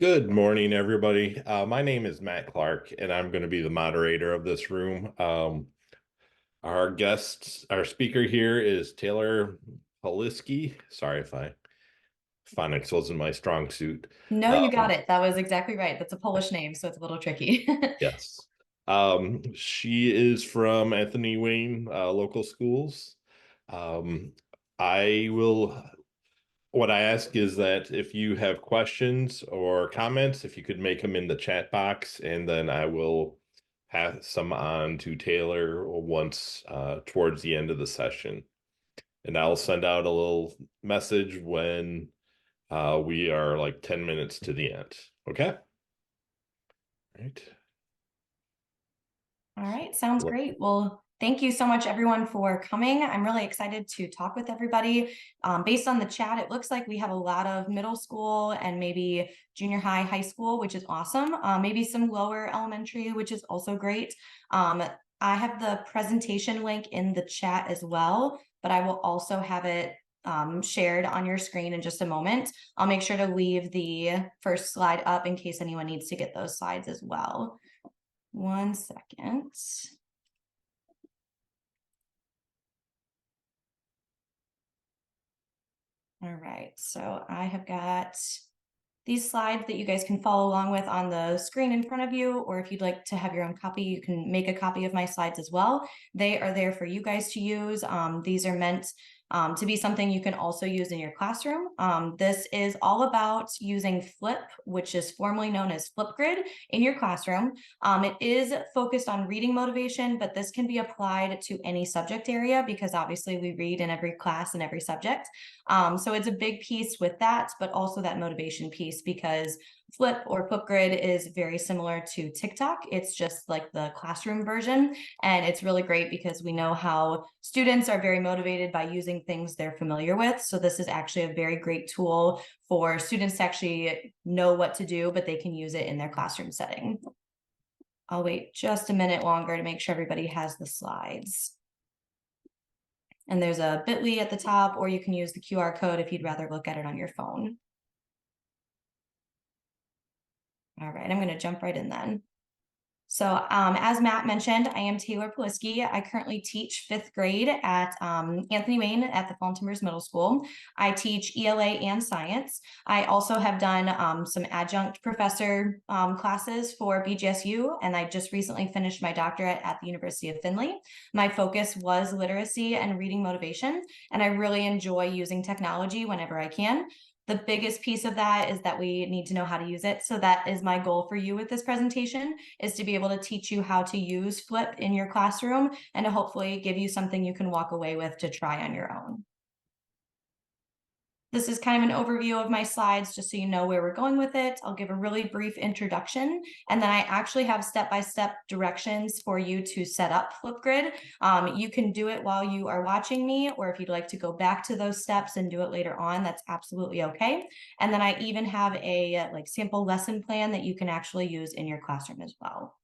Good morning, everybody. My name is Matt Clark, and I'm going to be the moderator of this room. Our speaker here is Taylor Pawliski. Sorry if phonics wasn't my strong suit. No, you got Um, it. That was exactly right. That's a Polish name, so it's a little tricky. yes. She is from Anthony Wayne local schools. Um, I will What I ask is that if you have questions or comments, if you could make them in the chat box, and then I will pass some on to Taylor once towards the end of the session. And I'll send out a little message when we are like 10 minutes to the end. Okay? All right. All right, sounds Well, great. Well, thank you so much, everyone, for coming. I'm really excited to talk with everybody. Based on the chat, it looks like we have a lot of middle school and maybe junior high, high school, which is awesome. Maybe some lower elementary, which is also great. I have the presentation link in the chat as well, but I will also have it shared on your screen in just a moment. I'll make sure to leave the first slide up in case anyone needs to get those slides as well. 1 second. All right, so I have got these slides that you guys can follow along with on the screen in front of you, or if you'd like to have your own copy, you can make a copy of my slides as well. They are there for you guys to use. These are meant to be something you can also use in your classroom. This is all about using Flip, which is formerly known as Flipgrid, in your classroom. It is focused on reading motivation, but this can be applied to any subject area because obviously we read in every class and every subject. So it's a big piece with that, but also that motivation piece because Flip or Flipgrid is very similar to TikTok. It's just like the classroom version. And it's really great because we know how students are very motivated by using things they're familiar with. So this is actually a very great tool for students to actually know what to do, but they can use it in their classroom setting. I'll wait just a minute longer to make sure everybody has the slides. And there's a bit.ly at the top, or you can use the QR code if you'd rather look at it on your phone. All right, I'm going to jump right in then. So as Matt mentioned, I am Taylor Pawliski. I currently teach 5th grade at Anthony Wayne at the Fall Timbers Middle School. I teach ELA and science. I also have done some adjunct professor classes for BGSU, and I just recently finished my doctorate at the University of Findlay. My focus was literacy and reading motivation, and I really enjoy using technology whenever I can. The biggest piece of that is that we need to know how to use it. So that is my goal for you with this presentation, is to be able to teach you how to use Flip in your classroom and to hopefully give you something you can walk away with to try on your own. This is kind of an overview of my slides, just so you know where we're going with it. I'll give a really brief introduction, and then I actually have step-by-step directions for you to set up Flipgrid. You can do it while you are watching me, or if you'd like to go back to those steps and do it later on, that's absolutely okay. And then I even have a sample lesson plan that you can actually use in your classroom as well.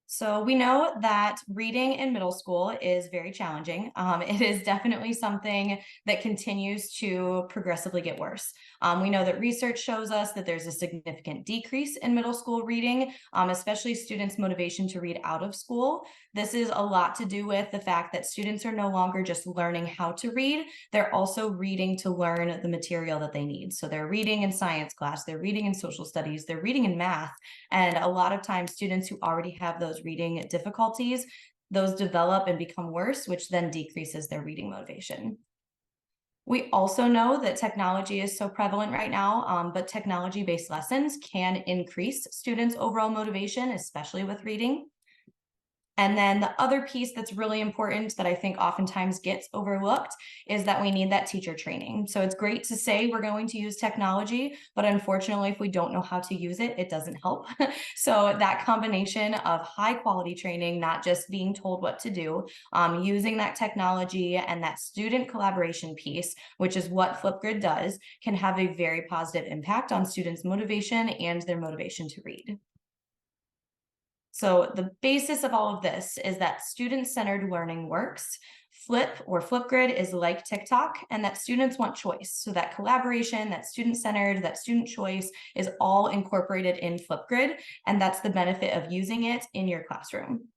So we know that reading in middle school is very challenging. It is definitely something that continues to progressively get worse. We know that research shows us that there's a significant decrease in middle school reading, especially students' motivation to read out of school. This is a lot to do with the fact that students are no longer just learning how to read, they're also reading to learn the material that they need. So they're reading in science class, they're reading in social studies, they're reading in math, and a lot of times students who already have those reading difficulties, those develop and become worse, which then decreases their reading motivation. We also know that technology is so prevalent right now, but technology-based lessons can increase students' overall motivation, especially with reading. And then the other piece that's really important that I think oftentimes gets overlooked is that we need that teacher training. So it's great to say we're going to use technology, but unfortunately, if we don't know how to use it, it doesn't help. So that combination of high quality training, not just being told what to do, using that technology and that student collaboration piece, which is what Flipgrid does, can have a very positive impact on students' motivation and their motivation to read. So the basis of all of this is that student-centered learning works. Flipgrid is like TikTok, and that students want choice. So that collaboration, that student-centered, that student choice is all incorporated in Flipgrid, and that's the benefit of using it in your classroom.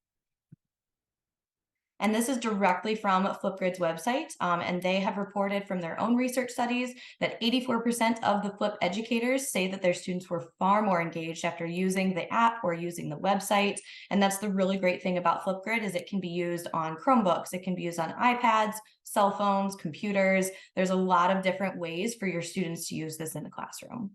And this is directly from Flipgrid's website, and they have reported from their own research studies that 84% of the Flip educators say that their students were far more engaged after using the app or using the website. And that's the really great thing about Flipgrid is it can be used on Chromebooks, it can be used on iPads, cell phones, computers. There's a lot of different ways for your students to use this in the classroom.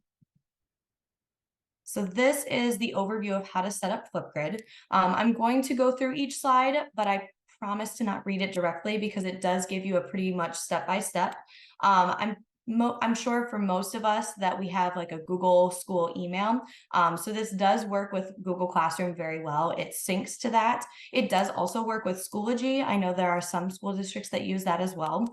So this is the overview of how to set up Flipgrid. I'm going to go through each slide, but I promise to not read it directly because it does give you a pretty much step-by-step. I'm sure for most of us that we have like a Google School email. So this does work with Google Classroom very well. It syncs to that. It does also work with Schoology. I know there are some school districts that use that as well.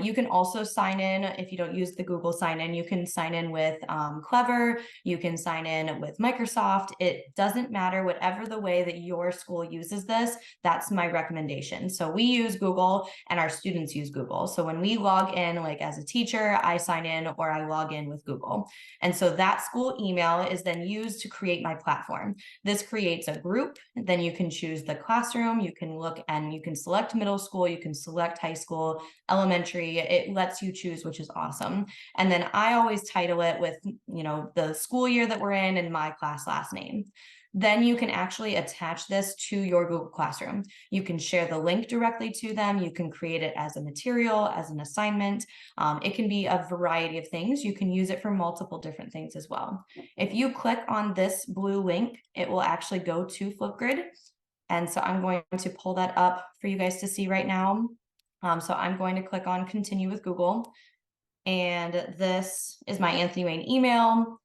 You can also sign in, if you don't use the Google sign-in, you can sign in with Clever, you can sign in with Microsoft. It doesn't matter, whatever the way that your school uses this, that's my recommendation. So we use Google and our students use Google. So when we log in, like as a teacher, I sign in or I log in with Google. And so that school email is then used to create my platform. This creates a group. Then you can choose the classroom. You can look and you can select middle school. You can select high school, elementary. It lets you choose, which is awesome. And then I always title it with, the school year that we're in and my class last name. Then you can actually attach this to your Google Classroom. You can share the link directly to them. You can create it as a material, as an assignment. It can be a variety of things. You can use it for multiple different things as well. If you click on this blue link, it will actually go to Flipgrid. And so I'm going to pull that up for you guys to see right now. So I'm going to click on continue with Google. And this is my Anthony Wayne email.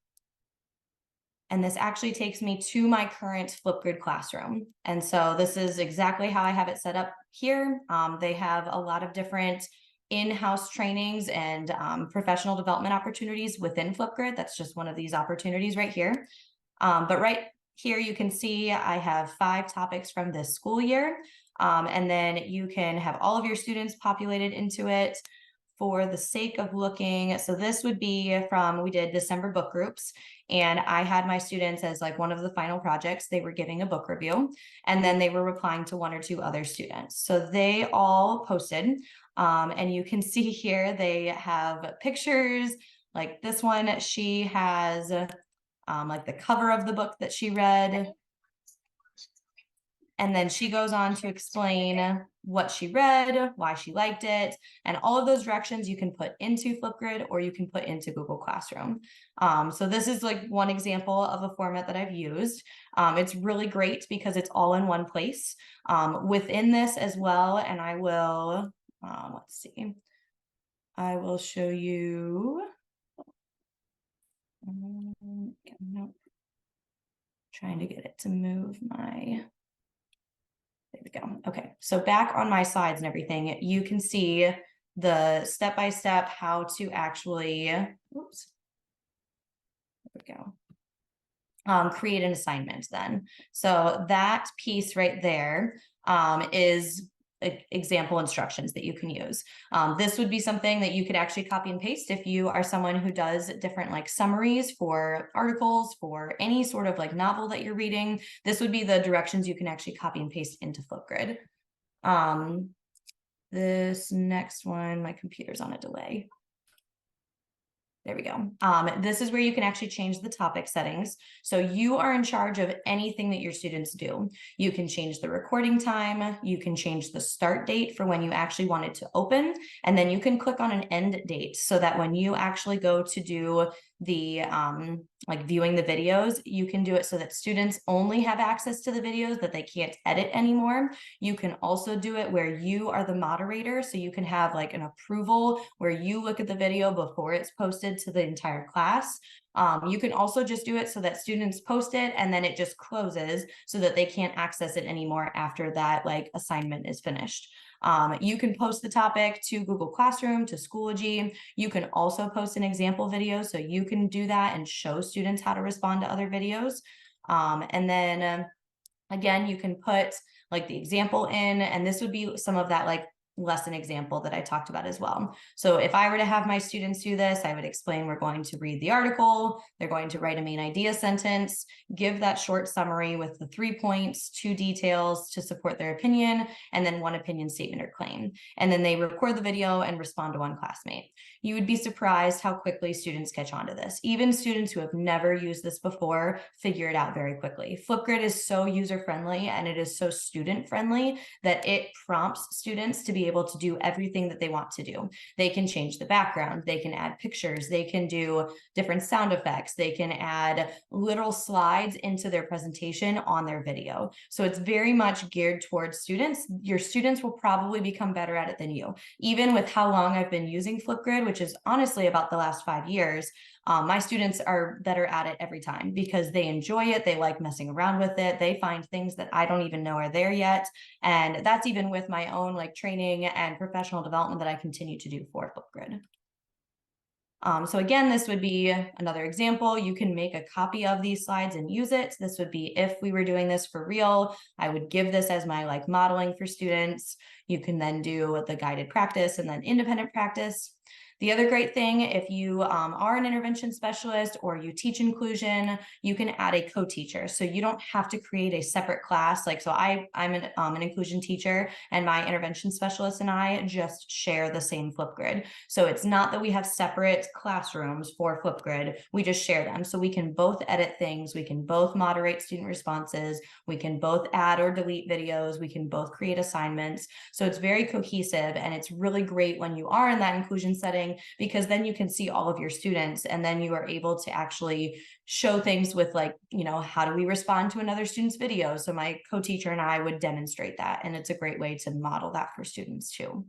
And this actually takes me to my current Flipgrid classroom. And so this is exactly how I have it set up here. They have a lot of different in-house trainings and professional development opportunities within Flipgrid. That's just one of these opportunities right here. But right here you can see I have 5 topics from this school year. And then you can have all of your students populated into it. For the sake of looking, so this would be from, we did December book groups, and I had my students as like one of the final projects, they were giving a book review, and then they were replying to 1 or 2 other students. So they all posted, and you can see here, they have pictures, like this one, she has like the cover of the book that she read. And then she goes on to explain what she read, why she liked it, and all of those directions you can put into Flipgrid or you can put into Google Classroom. So this is like one example of a format that I've used. It's really great because it's all in one place. Within this as well, and I will, let's see, I will show you. Nope. Trying to get it to move my. There we go. Okay, so back on my slides and everything, you can see the step-by-step how to actually, oops, there we go, create an assignment then. So that piece right there is example instructions that you can use. This would be something that you could actually copy and paste if you are someone who does different like summaries for articles, for any sort of like novel that you're reading. This would be the directions you can actually copy and paste into Flipgrid. This next one, my computer's on a delay. There we go. This is where you can actually change the topic settings. So you are in charge of anything that your students do. You can change the recording time. You can change the start date for when you actually want it to open. And then you can click on an end date so that when you actually go to do the like viewing the videos, you can do it so that students only have access to the videos, that they can't edit anymore. You can also do it where you are the moderator, so you can have like an approval where you look at the video before it's posted to the entire class. You can also just do it so that students post it and then it just closes so that they can't access it anymore after that like assignment is finished. You can post the topic to Google Classroom, to Schoology. You can also post an example video, so you can do that and show students how to respond to other videos. And then again, you can put like the example in, and this would be some of that like lesson example that I talked about as well. So if I were to have my students do this, I would explain we're going to read the article, they're going to write a main idea sentence, give that short summary with the 3 points, 2 details to support their opinion, and then 1 opinion statement or claim. And then they record the video and respond to one classmate. You would be surprised how quickly students catch on to this. Even students who have never used this before figure it out very quickly. Flipgrid is so user-friendly and it is so student-friendly that it prompts students to be able to do everything that they want to do. They can change the background, they can add pictures, they can do different sound effects, they can add little slides into their presentation on their video. So it's very much geared towards students. Your students will probably become better at it than you. Even with how long I've been using Flipgrid, which is honestly about the last 5 years, my students are better at it every time because they enjoy it. They like messing around with it. They find things that I don't even know are there yet. And that's even with my own like training and professional development that I continue to do for Flipgrid. So again, this would be another example. You can make a copy of these slides and use it. This would be if we were doing this for real, I would give this as my like modeling for students. You can then do the guided practice and then independent practice. The other great thing, if you are an intervention specialist or you teach inclusion, you can add a co-teacher. So you don't have to create a separate class. Like, so I'm an inclusion teacher and my intervention specialist and I just share the same Flipgrid. So it's not that we have separate classrooms for Flipgrid, we just share them. So we can both edit things, we can both moderate student responses, we can both add or delete videos, we can both create assignments. So it's very cohesive and it's really great when you are in that inclusion setting because then you can see all of your students and then you are able to actually show things with like, you know, how do we respond to another student's video? So my co-teacher and I would demonstrate that, and it's a great way to model that for students too.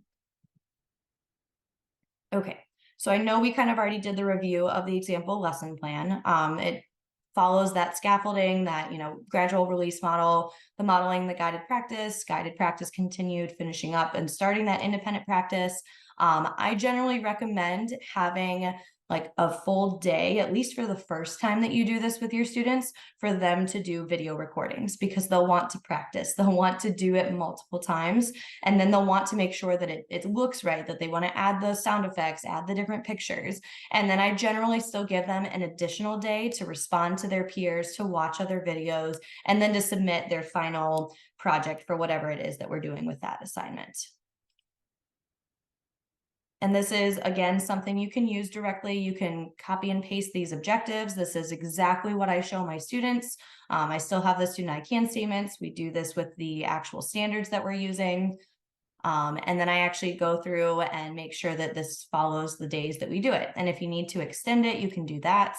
Okay, so I know we kind of already did the review of the example lesson plan. It follows that scaffolding, that, you know, gradual release model, the modeling, the guided practice continued, finishing up and starting that independent practice. I generally recommend having like a full day, at least for the first time that you do this with your students, for them to do video recordings because they'll want to practice. They'll want to do it multiple times, and then they'll want to make sure that it looks right, that they want to add the sound effects, add the different pictures. And then I generally still give them an additional day to respond to their peers, to watch other videos, and then to submit their final project for whatever it is that we're doing with that assignment. And this is, again, something you can use directly. You can copy and paste these objectives. This is exactly what I show my students. I still have the student I can statements. We do this with the actual standards that we're using. And then I actually go through and make sure that this follows the days that we do it. And if you need to extend it, you can do that.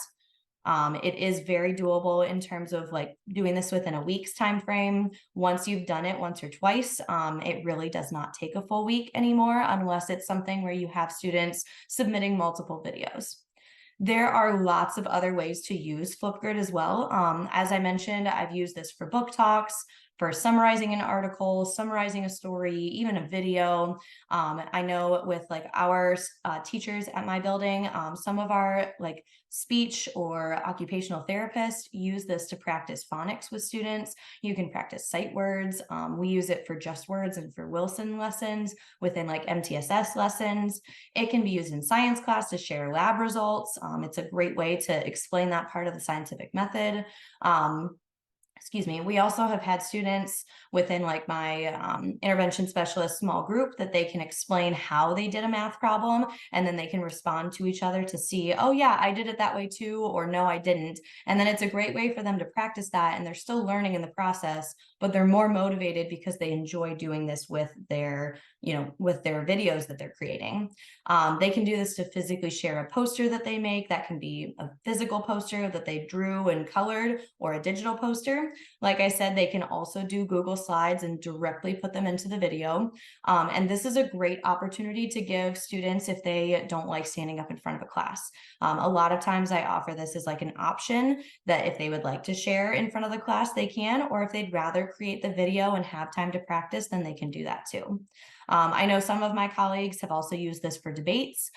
It is very doable in terms of like doing this within a week's time frame. Once you've done it once or twice, it really does not take a full week anymore unless it's something where you have students submitting multiple videos. There are lots of other ways to use Flipgrid as well. As I mentioned, I've used this for book talks, for summarizing an article, summarizing a story, even a video. I know with like our teachers at my building, some of our like speech or occupational therapists use this to practice phonics with students. You can practice sight words. We use it for just words and for Wilson lessons within like MTSS lessons. It can be used in science class to share lab results. It's a great way to explain that part of the scientific method. Excuse me, we also have had students within like my intervention specialist small group that they can explain how they did a math problem, and then they can respond to each other to see, oh yeah, I did it that way too, or no, I didn't. And then it's a great way for them to practice that, and they're still learning in the process, but they're more motivated because they enjoy doing this with their, you know, with their videos that they're creating. They can do this to physically share a poster that they make. That can be a physical poster that they drew and colored, or a digital poster. Like I said, they can also do Google Slides and directly put them into the video. And this is a great opportunity to give students if they don't like standing up in front of a class. A lot of times I offer this as like an option that if they would like to share in front of the class, they can, or if they'd rather create the video and have time to practice, then they can do that too. I know some of my colleagues have also used this for debates.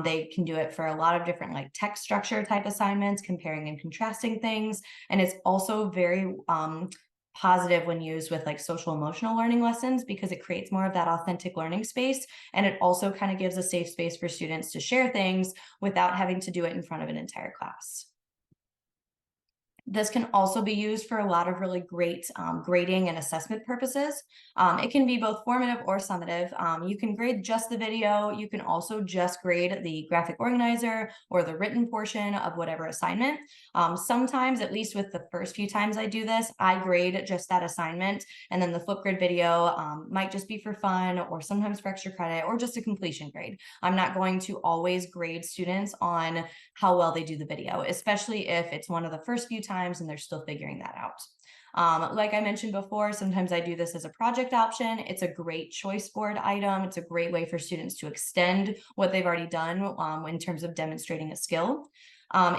They can do it for a lot of different like text structure type assignments, comparing and contrasting things. And it's also very positive when used with like social emotional learning lessons because it creates more of that authentic learning space. And it also kind of gives a safe space for students to share things without having to do it in front of an entire class. This can also be used for a lot of really great grading and assessment purposes. It can be both formative or summative. You can grade just the video. You can also just grade the graphic organizer or the written portion of whatever assignment. Sometimes, at least with the first few times I do this, I grade just that assignment, and then the Flipgrid video might just be for fun or sometimes for extra credit or just a completion grade. I'm not going to always grade students on how well they do the video, especially if it's one of the first few times and they're still figuring that out. Like I mentioned before, sometimes I do this as a project option. It's a great choice board item. It's a great way for students to extend what they've already done in terms of demonstrating a skill.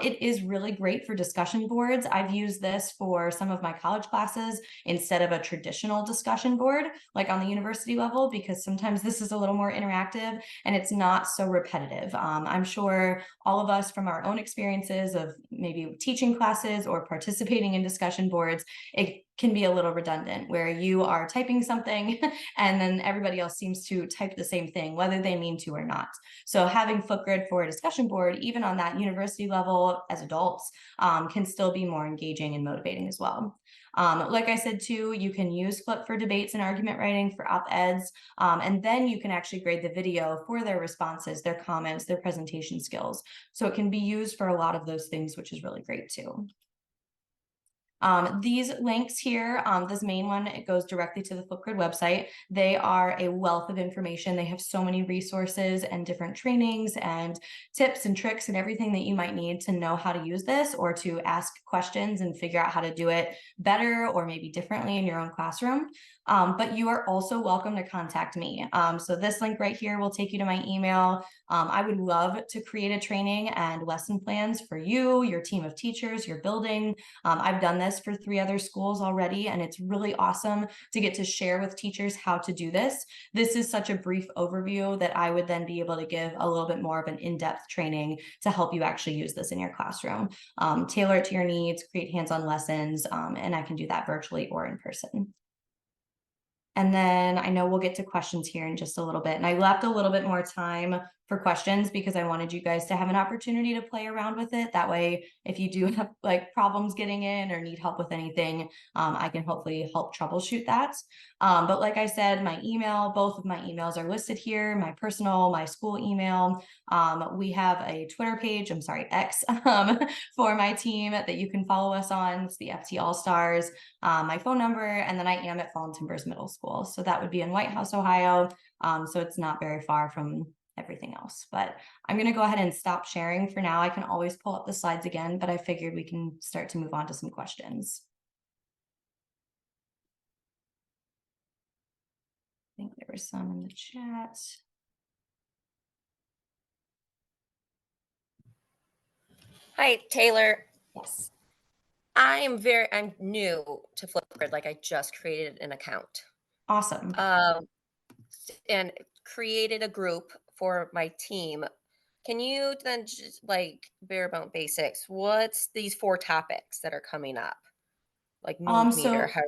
It is really great for discussion boards. I've used this for some of my college classes instead of a traditional discussion board, like on the university level, because sometimes this is a little more interactive and it's not so repetitive. I'm sure all of us from our own experiences of maybe teaching classes or participating in discussion boards, it can be a little redundant where you are typing something and then everybody else seems to type the same thing, whether they mean to or not. So having Flipgrid for a discussion board, even on that university level as adults, can still be more engaging and motivating as well. Like I said, too, you can use Flip for debates and argument writing for op-eds, and then you can actually grade the video for their responses, their comments, their presentation skills. So it can be used for a lot of those things, which is really great, too. These links here, this main one, it goes directly to the Flipgrid website. They are a wealth of information. They have so many resources and different trainings and tips and tricks and everything that you might need to know how to use this or to ask questions and figure out how to do it better or maybe differently in your own classroom. But you are also welcome to contact me. So this link right here will take you to my email. I would love to create a training and lesson plans for you, your team of teachers, your building. I've done this for 3 other schools already, and it's really awesome to get to share with teachers how to do this. This is such a brief overview that I would then be able to give a little bit more of an in-depth training to help you actually use this in your classroom. Tailor it to your needs, create hands-on lessons, and I can do that virtually or in person. And then I know we'll get to questions here in just a little bit. And I left a little bit more time for questions because I wanted you guys to have an opportunity to play around with it. That way, if you do have like problems getting in or need help with anything, I can hopefully help troubleshoot that. But like I said, my email, both of my emails are listed here, my personal, my school email. We have a Twitter page, I'm sorry, X, for my team that you can follow us on. It's the FT All Stars. My phone number, and then I am at Fallen Timbers Middle School. So that would be in White House, Ohio. So it's not very far from everything else. But I'm going to go ahead and stop sharing for now. I can always pull up the slides again, but I figured we can start to move on to some questions. I think there were some in the chat. Hi, Taylor. Yes. I'm new to Flipgrid. Like I just created an account. Awesome. And created a group for my team. Can you then just like bare bone basics? What's these 4 topics that are coming up? Like need meter, So how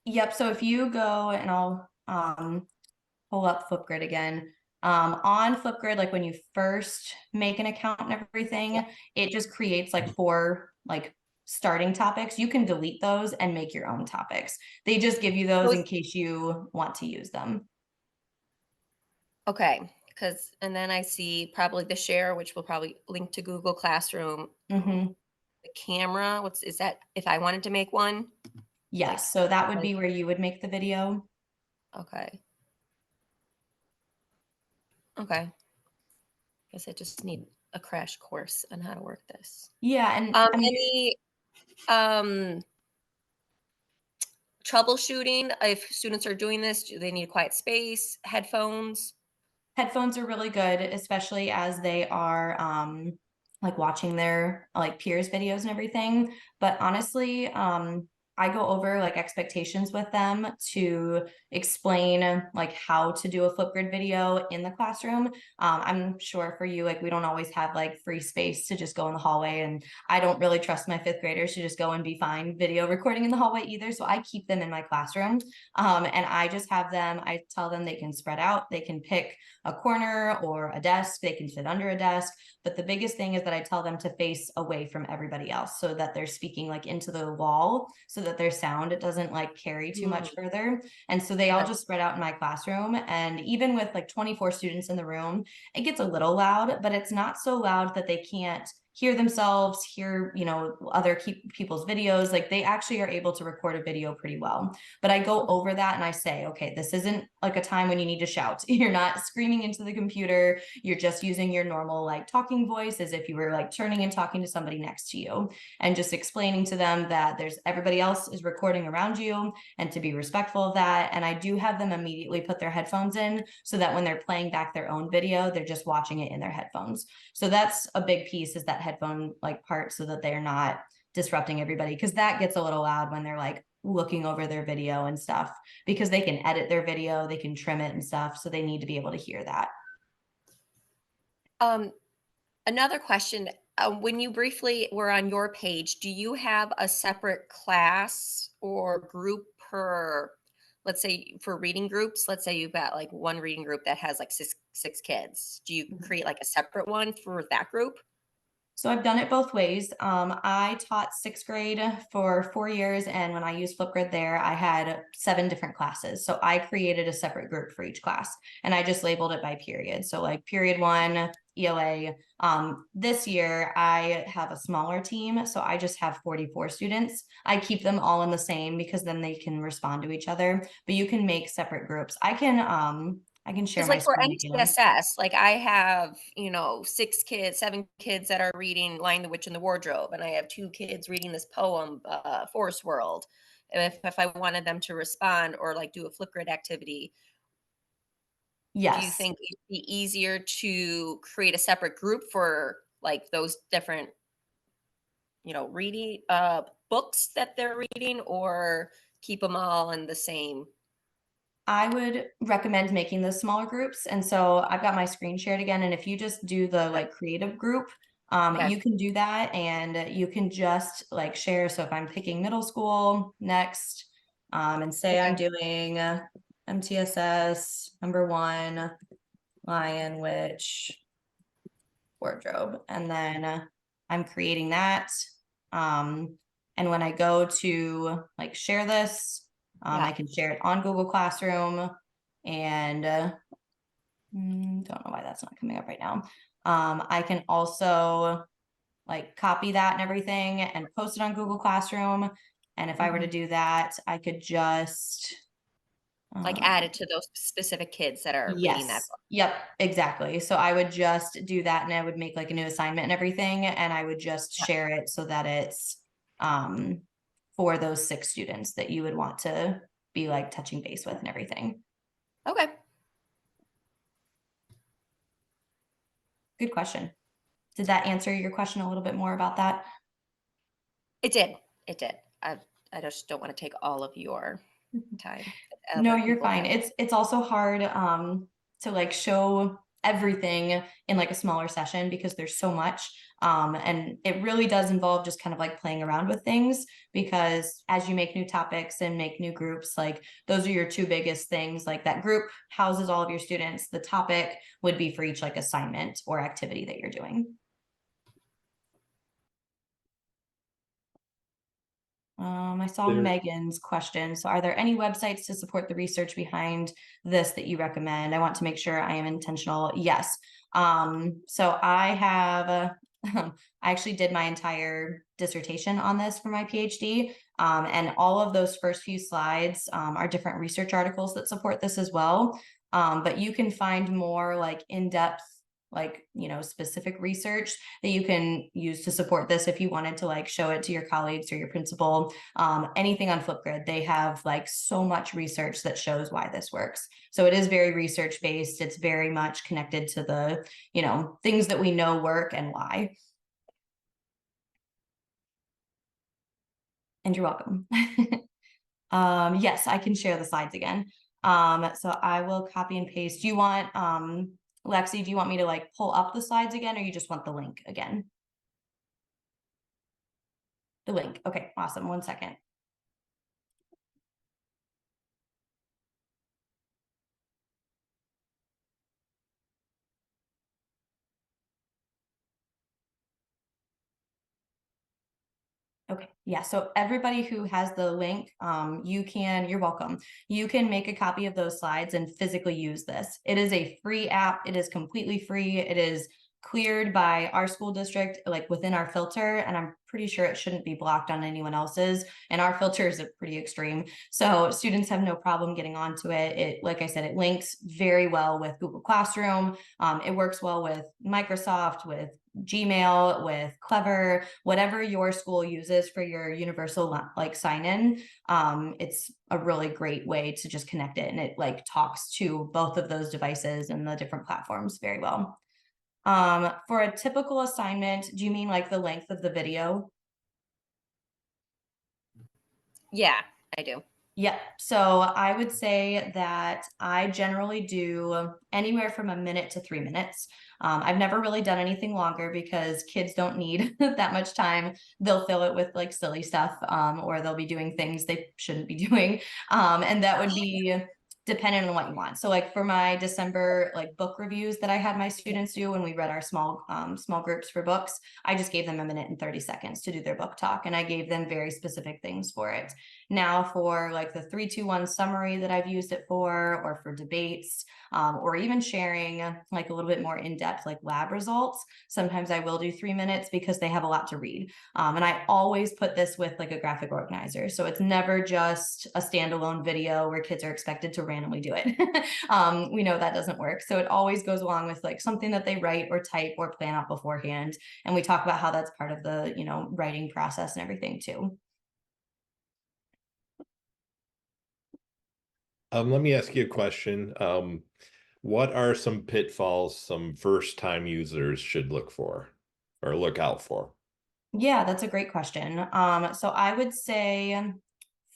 yep. So if you go and I'll pull up Flipgrid again. On Flipgrid, like when you first make an account and everything, yeah. it just creates like 4 like starting topics. You can delete those and make your own topics. They just give you those in case you want to use them. Okay, because and then I see probably the share, which will probably link to Google Classroom. Mm-hmm. The camera, what's is that if I wanted to make one? Like Yes, so that would like be where you would make the video. okay. Okay. Guess I just need a crash course on how to work this. Yeah, and I mean, Any um troubleshooting if students are doing this? Do they need a quiet space, headphones? headphones are really good, especially as they are like watching their like peers videos and everything. But honestly, I go over like expectations with them to explain like how to do a Flipgrid video in the classroom. I'm sure for you, like we don't always have like free space to just go in the hallway, and I don't really trust my fifth graders to just go and be fine video recording in the hallway either. So I keep them in my classroom, and I just have them, I tell them they can spread out, they can pick a corner or a desk, they can sit under a desk. But the biggest thing is that I tell them to face away from everybody else so that they're speaking like into the wall, so that their sound, it doesn't like carry too much further. And so they all Okay. just spread out in my classroom. And even with like 24 students in the room, it gets a little loud, but it's not so loud that they can't hear themselves, hear, you know, other people's videos. Like they actually are able to record a video pretty well. But I go over that and I say, okay, this isn't like a time when you need to shout. You're not screaming into the computer. You're just using your normal like talking voice as if you were like turning and talking to somebody next to you, and just explaining to them that there's everybody else is recording around you and to be respectful of that. And I do have them immediately put their headphones in so that when they're playing back their own video, they're just watching it in their headphones. So that's a big piece, is that headphone like part, so that they're not disrupting everybody, because that gets a little loud when they're like looking over their video and stuff, because they can edit their video, they can trim it and stuff, so they need to be able to hear that. Another question, when you briefly were on your page, do you have a separate class or group per, let's say for reading groups? Let's say you've got like one reading group that has like six kids. Do you create like a separate one for that group? So I've done it both ways. I taught sixth grade for 4 years, and when I used Flipgrid there, I had 7 different classes. So I created a separate group for each class, and I just labeled it by period. So like period 1, ELA. This year I have a smaller team, so I just have 44 students. I keep them all in the same because then they can respond to each other. But you can make separate groups. I can share Because my like for screen again. NTSS, like I have, 6 kids, 7 kids that are reading Lion, the Witch, and the Wardrobe, and I have 2 kids reading this poem, Forest World. And if I wanted them to respond or like do a Flipgrid activity, do you Yes. think it'd be easier to create a separate group for like those different, reading books that they're reading, or keep them all in the same? I would recommend making those smaller groups. And so I've got my screen shared again. And if you just do the like creative group, Okay. you can do that, and you can just like share. So if I'm picking middle school next, and say I'm Okay. doing MTSS number 1, Lion, Witch, Wardrobe, and then I'm creating that. And when I go to like share this, I Yeah. can share it on Google Classroom, and don't know why that's not coming up right now. I can also like copy that and everything and post it on Google Classroom. And if I were to Mhm. do that, I could just Like um, added to those specific kids that are reading that yes. book. Yep, exactly. So I would just do that, and I would make like a new assignment and everything, and I would just Yeah. share it so that it's um for those 6 students that you would want to be like touching base with and everything. Okay. Good question. Did that answer your question a little bit more about that? It did. It did. I just don't want to take all of your time. No, Other you're people fine. have. It's also hard to like show everything in like a smaller session because there's so much. And it really does involve just kind of like playing around with things, because as you make new topics and make new groups, like those are your 2 biggest things. Like that group houses all of your students. The topic would be for each like assignment or activity that you're doing. I saw There, Megan's question. So, are there any websites to support the research behind this that you recommend? I want to make sure I am intentional. Yes. So I have, I actually did my entire dissertation on this for my PhD. And all of those first few slides are different research articles that support this as well. But you can find more like in-depth, like, specific research that you can use to support this if you wanted to like show it to your colleagues or your principal. Anything on Flipgrid, they have like so much research that shows why this works. So it is very research based. It's very much connected to the, things that we know work and why. And you're welcome. Yes, I can share the slides again. So I will copy and paste. Do you want, Lexi, do you want me to like pull up the slides again, or you just want the link again? The link. Okay, awesome. 1 second. Okay, yeah, so everybody who has the link, you're welcome. You can make a copy of those slides and physically use this. It is a free app. It is completely free. It is cleared by our school district, like within our filter, and I'm pretty sure it shouldn't be blocked on anyone else's. And our filter is pretty extreme. So students have no problem getting onto it. It, like I said, it links very well with Google Classroom. It works well with Microsoft, with Gmail, with Clever, whatever your school uses for your universal like sign in. It's a really great way to just connect it, and it like talks to both of those devices and the different platforms very well. For a typical assignment, do you mean like the length of the video? Yeah, I do. Yep. So I would say that I generally do anywhere from 1 minute to 3 minutes. I've never really done anything longer because kids don't need that much time. They'll fill it with like silly stuff, or they'll be doing things they shouldn't be doing. And that would be dependent on what you want. So like for my December like book reviews that I had my students do when we read our small groups for books, I just gave them 1 minute and 30 seconds to do their book talk, and I gave them very specific things for it. Now for like the 3-2-1 summary that I've used it for, or for debates, or even sharing like a little bit more in-depth like lab results, sometimes I will do 3 minutes because they have a lot to read. And I always put this with like a graphic organizer. So it's never just a standalone video where kids are expected to randomly do it. We know that doesn't work. So it always goes along with like something that they write or type or plan out beforehand. And we talk about how that's part of the, writing process and everything too. Let me ask you a question. What are some pitfalls some first-time users should look for or look out for? Yeah, that's a great question. So I would say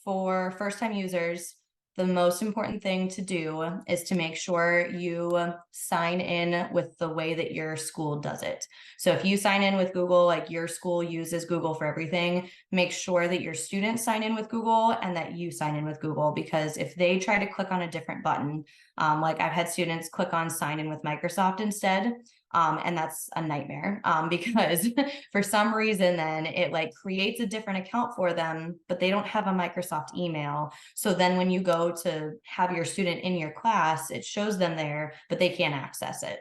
for first-time users, the most important thing to do is to make sure you sign in with the way that your school does it. So if you sign in with Google, like your school uses Google for everything, make sure that your students sign in with Google and that you sign in with Google, because if they try to click on a different button, like I've had students click on sign in with Microsoft instead, and that's a nightmare, because for some reason then it like creates a different account for them, but they don't have a Microsoft email. So then when you go to have your student in your class, it shows them there, but they can't access it.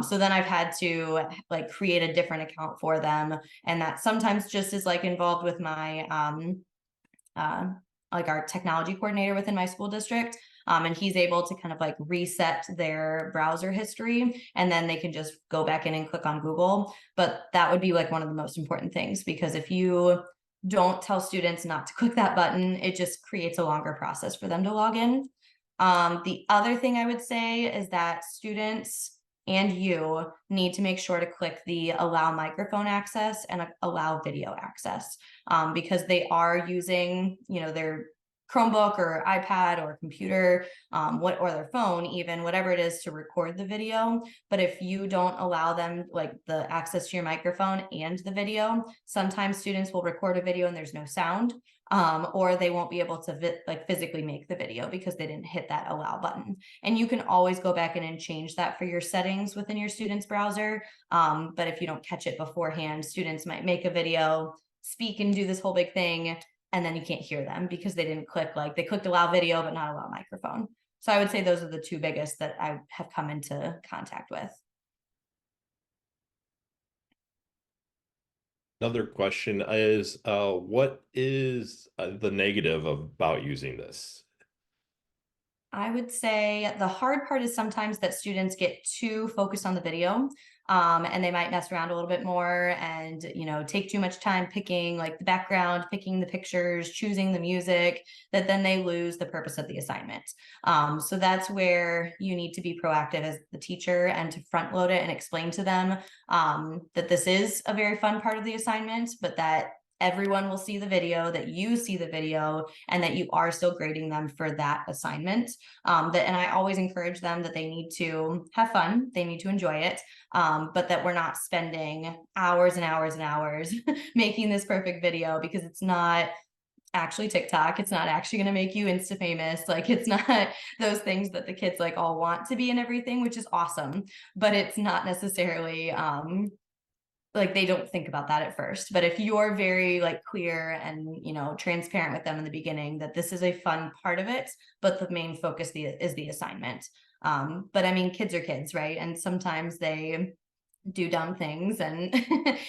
So then I've had to like create a different account for them. And that sometimes just is like involved with my, like our technology coordinator within my school district. And he's able to kind of like reset their browser history, and then they can just go back in and click on Google. But that would be like one of the most important things, because if you don't tell students not to click that button, it just creates a longer process for them to log in. The other thing I would say is that students and you need to make sure to click the allow microphone access and allow video access, because they are using, their Chromebook or iPad or computer, or their phone, even whatever it is, to record the video. But if you don't allow them like the access to your microphone and the video, sometimes students will record a video and there's no sound, or they won't be able to physically make the video because they didn't hit that allow button. And you can always go back in and change that for your settings within your student's browser. But if you don't catch it beforehand, students might make a video, speak and do this whole big thing, and then you can't hear them because they didn't click, like they clicked allow video, but not allow microphone. So I would say those are the two biggest that I have come into contact with. Another question is, what is the negative about using this? I would say the hard part is sometimes that students get too focused on the video, and they might mess around a little bit more and, take too much time picking like the background, picking the pictures, choosing the music, that then they lose the purpose of the assignment. So that's where you need to be proactive as the teacher and to front load it and explain to them that this is a very fun part of the assignment, but that everyone will see the video, that you see the video, and that you are still grading them for that assignment. And I always encourage them that they need to have fun, they need to enjoy it, but that we're not spending hours and hours and hours making this perfect video, because it's not actually TikTok. It's not actually going to make you Insta famous. Like, it's not those things that the kids like all want to be and everything, which is awesome, but it's not necessarily like, they don't think about that at first. But if you're very like clear and, you know, transparent with them in the beginning that this is a fun part of it, but the main focus is the assignment. But I mean, kids are kids, right? And sometimes they do dumb things, and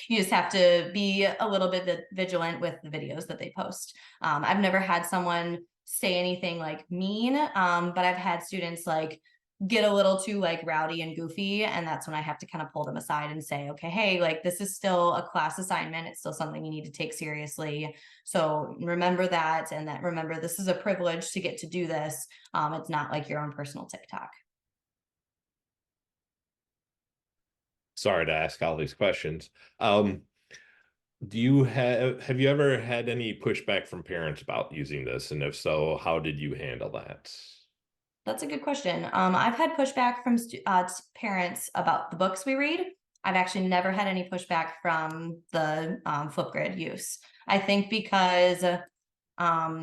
you just have to be a little bit vigilant with the videos that they post. I've never had someone say anything like mean, but I've had students like get a little too like rowdy and goofy, and that's when I have to kind of pull them aside and say, okay, hey, like, this is still a class assignment, it's still something you need to take seriously, so remember that, and that remember this is a privilege to get to do this. It's not like your own personal TikTok. Sorry to ask all these questions. Do you have you ever had any pushback from parents about using this? And if so, how did you handle that? That's a good question. I've had pushback from parents about the books we read. I've actually never had any pushback from the Flipgrid use. I think because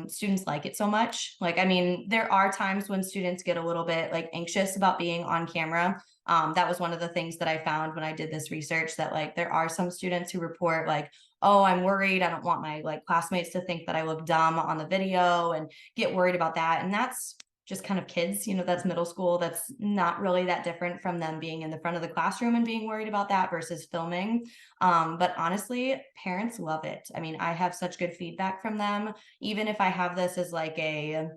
students like it so much. Like, I mean, there are times when students get a little bit like anxious about being on camera. That was one of the things that I found when I did this research, that like there are some students who report like, oh, I'm worried, I don't want my like classmates to think that I look dumb on the video, and get worried about that. And that's just kind of kids, you know, that's middle school. That's not really that different from them being in the front of the classroom and being worried about that versus filming. But honestly, parents love it. I mean, I have such good feedback from them. Even if I have this as like a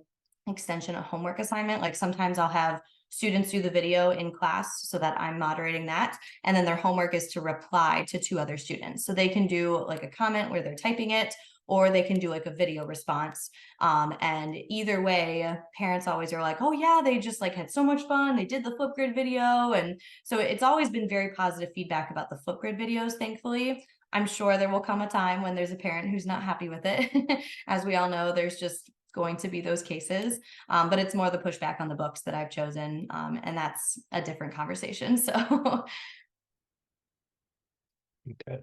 extension, a homework assignment, like sometimes I'll have students do the video in class so that I'm moderating that, and then their homework is to reply to 2 other students, so they can do like a comment where they're typing it, or they can do like a video response. And either way, parents always are like, oh yeah, they just like had so much fun, they did the Flipgrid video. And so it's always been very positive feedback about the Flipgrid videos, thankfully. I'm sure there will come a time when there's a parent who's not happy with it. As we all know, there's just going to be those cases, but it's more the pushback on the books that I've chosen, and that's a different conversation. So Okay.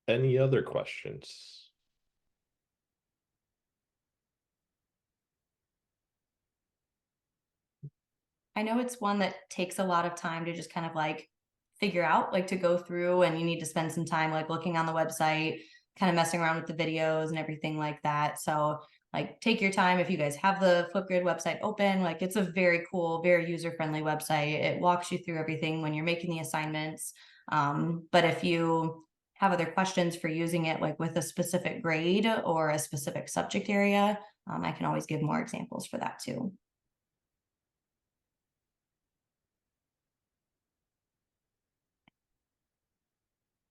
Any other questions? I know it's one that takes a lot of time to just kind of like figure out, like to go through, and you need to spend some time like looking on the website, kind of messing around with the videos and everything like that. So like, take your time. If you guys have the Flipgrid website open, like, it's a very cool, very user-friendly website. It walks you through everything when you're making the assignments. But if you have other questions for using it, like with a specific grade or a specific subject area, I can always give more examples for that too.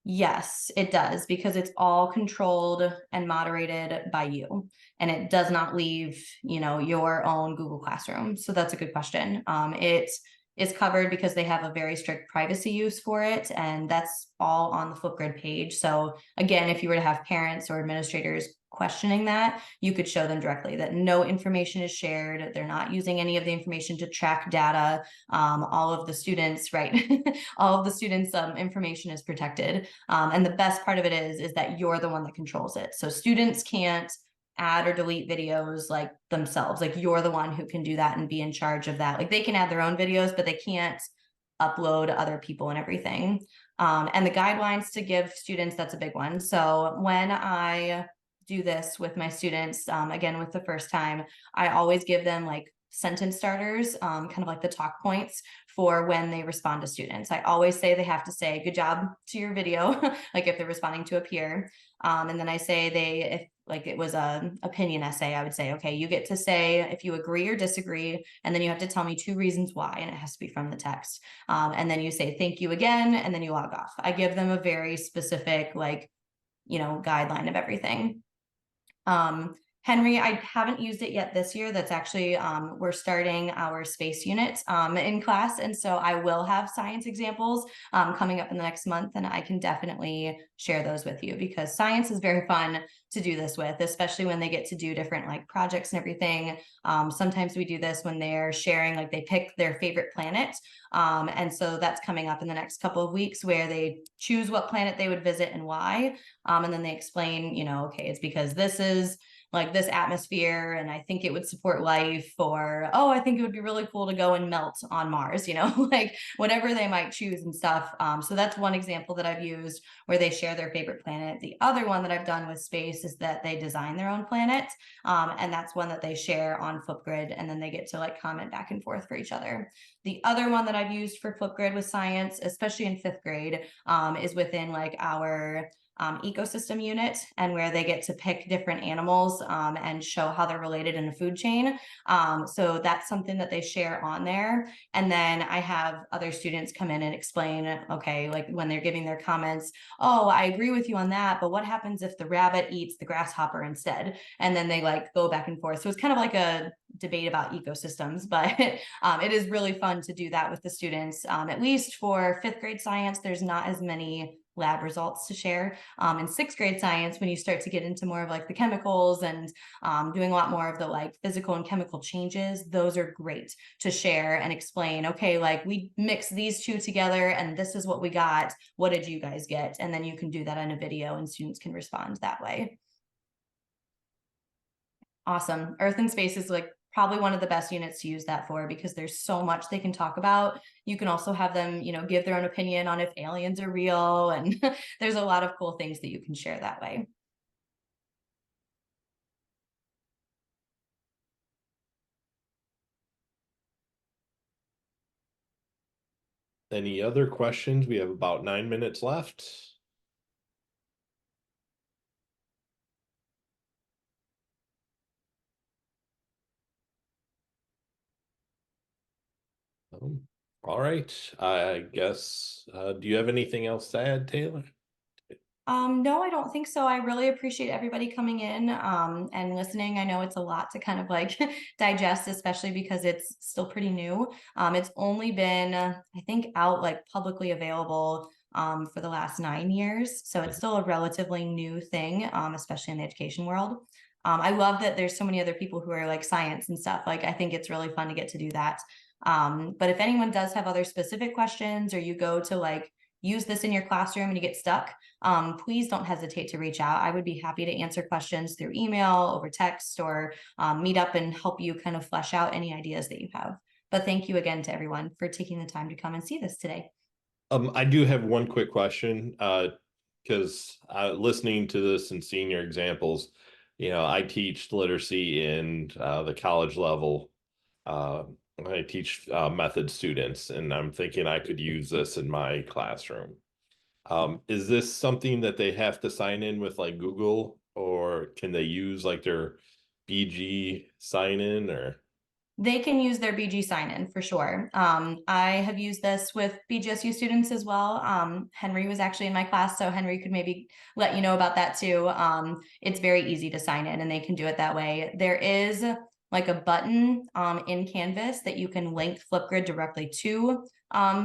Yes, it does, because it's all controlled and moderated by you, and it does not leave, you know, your own Google Classroom. So that's a good question. It is covered because they have a very strict privacy use for it, and that's all on the Flipgrid page. So again, if you were to have parents or administrators questioning that, you could show them directly that no information is shared. They're not using any of the information to track data. All of the students, right? All of the students' information is protected. And the best part of it is that you're the one that controls it. So students can't add or delete videos like themselves. Like, you're the one who can do that and be in charge of that. Like, they can add their own videos, but they can't upload other people and everything. And the guidelines to give students, that's a big one. So when I do this with my students, again, with the first time, I always give them like sentence starters, kind of like the talk points for when they respond to students. I always say they have to say good job to your video, like if they're responding to a peer. And then I say if like it was a opinion essay, I would say, okay, you get to say if you agree or disagree, and then you have to tell me 2 reasons why, and it has to be from the text. And then you say thank you again, and then you log off. I give them a very specific, like, you know, guideline of everything. Henry, I haven't used it yet this year. That's actually, we're starting our space unit in class. And so I will have science examples coming up in the next month. And I can definitely share those with you because science is very fun to do this with, especially when they get to do different like projects and everything. Sometimes we do this when they're sharing, like they pick their favorite planet. And so that's coming up in the next couple of weeks where they choose what planet they would visit and why. And then they explain, you know, okay, it's because this is like this atmosphere and I think it would support life, or oh, I think it would be really cool to go and melt on Mars, you know, like whatever they might choose and stuff. So that's one example that I've used where they share their favorite planet. The other one that I've done with space is that they design their own planet, and that's one that they share on Flipgrid, and then they get to like comment back and forth for each other. The other one that I've used for Flipgrid with science, especially in 5th grade, is within like our ecosystem unit, and where they get to pick different animals and show how they're related in a food chain. So that's something that they share on there. And then I have other students come in and explain, okay, like when they're giving their comments, oh, I agree with you on that, but what happens if the rabbit eats the grasshopper instead? And then they like go back and forth. So it's kind of like a debate about ecosystems, but it is really fun to do that with the students. At least for 5th grade science, there's not as many lab results to share. In 6th grade science, when you start to get into more of like the chemicals and doing a lot more of the like physical and chemical changes, those are great to share and explain, okay, like we mix these two together and this is what we got. What did you guys get? And then you can do that in a video and students can respond that way. Awesome. Earth and Space is like probably one of the best units to use that for because there's so much they can talk about. You can also have them, you know, give their own opinion on if aliens are real, and there's a lot of cool things that you can share that way. Any other questions? We have about 9 minutes left. All right. I guess, do you have anything else to add, Taylor? No, I don't think so. I really appreciate everybody coming in and listening. I know it's a lot to kind of like digest, especially because it's still pretty new. It's only been, I think, out like publicly available for the last 9 years. So it's still a relatively new thing, especially in the education world. I love that there's so many other people who are like science and stuff. Like, I think it's really fun to get to do that. But if anyone does have other specific questions, or you go to like use this in your classroom and you get stuck, please don't hesitate to reach out. I would be happy to answer questions through email, over text, or meet up and help you kind of flesh out any ideas that you have. But thank you again to everyone for taking the time to come and see this today. I do have one quick question, because listening to this and seeing your examples, you know, I teach literacy in the college level. I teach method students, and I'm thinking I could use this in my classroom. Is this something that they have to sign in with like Google, or can they use like their BG sign in, or? They can use their BG sign-in for sure. I have used this with BGSU students as well. Henry was actually in my class, so Henry could maybe let you know about that too. It's very easy to sign in and they can do it that way. There is like a button in Canvas that you can link Flipgrid directly to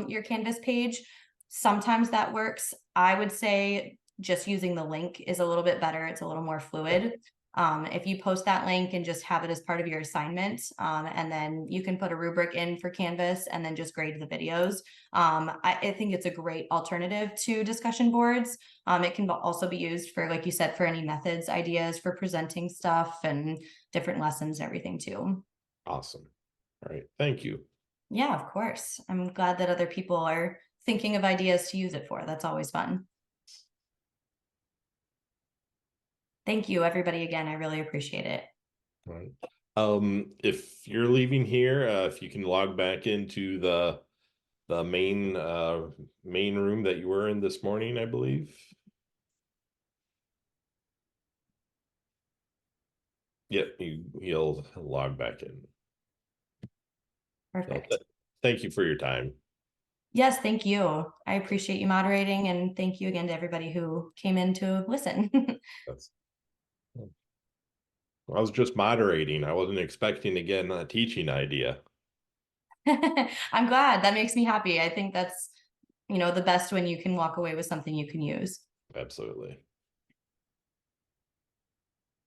your Canvas page. Sometimes that works. I would say just using the link is a little bit better. It's a little more fluid. If you post that link and just have it as part of your assignment, and then you can put a rubric in for Canvas and then just grade the videos. I think it's a great alternative to discussion boards. It can also be used for, like you said, for any methods, ideas for presenting stuff and different lessons and everything too. Awesome. All right. Thank you. Yeah, of course. I'm glad that other people are thinking of ideas to use it for. That's always fun. Thank you, everybody, again. I really appreciate it. All right. If you're leaving here, if you can log back into the main room that you were in this morning, I believe. Yep, you'll log back in. Perfect. So, thank you for your time. Yes, thank you. I appreciate you moderating, and thank you again to everybody who came in to listen. That's I was just moderating. I wasn't expecting to get a teaching idea. I'm glad. That makes me happy. I think that's, the best when you can walk away with something you can use. Absolutely.